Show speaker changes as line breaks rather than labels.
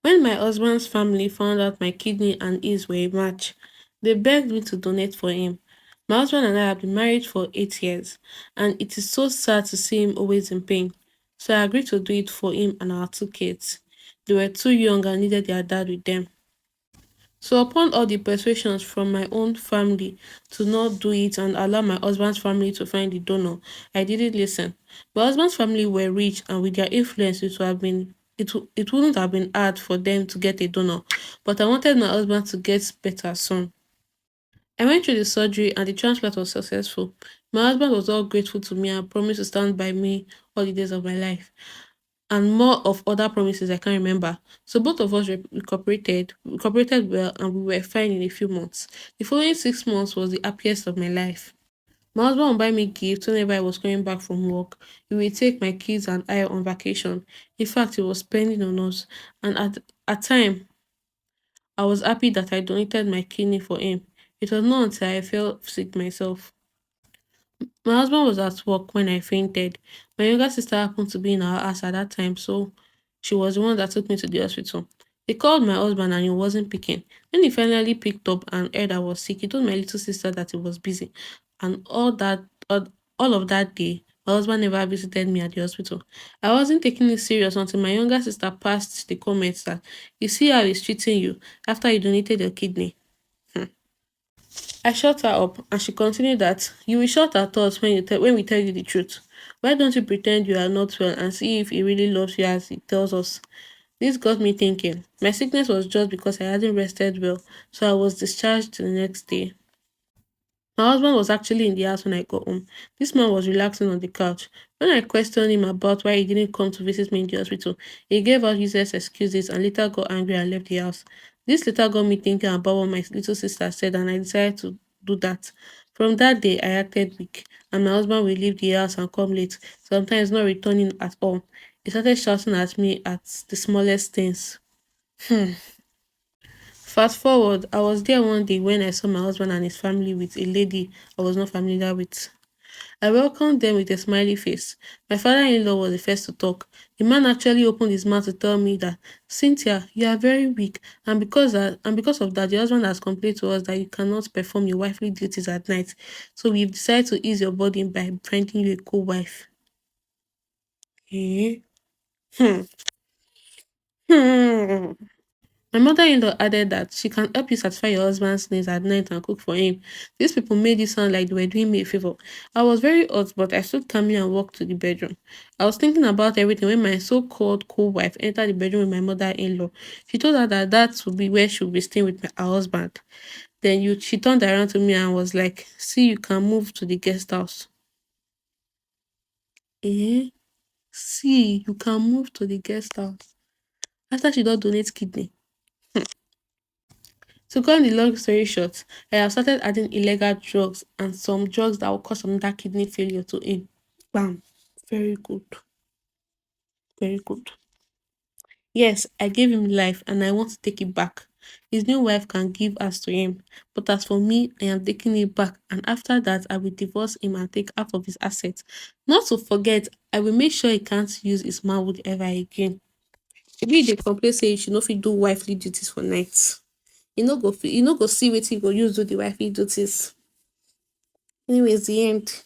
When my husband's family found out my kidney and his were a match, they begged me to donate for him. My husband and I have been married for 8 years, and it is so sad to see him always in pain. So I agreed to do it for him and our two kids. They were too young and needed their dad with them. So upon all the persuasions from my own family to not do it and allow my husband's family to find the donor, I didn't listen. My husband's family were rich and with their influence it wouldn't have been hard for them to get a donor. But I wanted my husband to get better soon. I went through the surgery and the transplant was successful. My husband was all grateful to me and promised to stand by me all the days of my life and more of other promises I can't remember. So both of us we cooperated well, and we were fine in a few months. The following 6 months was the happiest of my life. My husband would buy me gifts whenever I was coming back from work. He would take my kids and I on vacation. In fact, he was spending on us. And at time, I was happy that I donated my kidney for him. It was not until I fell sick myself. My husband was at work when I fainted. My younger sister happened to be in our house at that time, so she was the one that took me to the hospital. They called my husband and he wasn't picking. When he finally picked up and heard I was sick, he told my little sister that he was busy. And all of that day, my husband never visited me at the hospital. I wasn't taking it serious until my younger sister passed the comments that you see how he's treating you after you donated your kidney. I shut her up, and she continued that you will shut our thoughts when we tell you the truth. Why don't you pretend you are not well and see if he really loves you as he tells us? This got me thinking. My sickness was just because I hadn't rested well, so I was discharged the next day. My husband was actually in the house when I got home. This man was relaxing on the couch. When I questioned him about why he didn't come to visit me in the hospital, he gave out useless excuses and later got angry and left the house. This later got me thinking about what my little sister said, and I decided to do that. From that day, I acted weak, and my husband will leave the house and come late, sometimes not returning at all. He started shouting at me at the smallest things. Fast forward, I was there one day when I saw my husband and his family with a lady I was not familiar with. I welcomed them with a smiley face. My father-in-law was the first to talk. The man actually opened his mouth to tell me that, Cynthia, you are very weak, and because of that, your husband has complained to us that you cannot perform your wifely duties at night. So we've decided to ease your burden by finding you a co-wife. Eh? Hmm. Hmm. My mother-in-law added that she can help you satisfy your husband's needs at night and cook for him. These people made it sound like they were doing me a favor. I was very hot, but I stood calmly and walked to the bedroom. I was thinking about everything when my so-called co-wife entered the bedroom with my mother-in-law. She told her that that would be where she would be staying with her husband. She turned around to me and was like, "See, you can move to the guest house." Eh? See, you can move to the guest house. After she don't donate kidney. To cut the long story short, I have started adding illegal drugs and some drugs that will cause another kidney failure to him. Bam. Very good. Very good. Yes, I gave him life and I want to take it back. His new wife can give us to him. But as for me, I am taking it back, and after that I will divorce him and take half of his assets. Not to forget, I will make sure he can't use his manhood ever again. Maybe they complain say you should not fit do wifely duties for nights. You no go see wetin you go use do the wifely duties. Anyways, the end.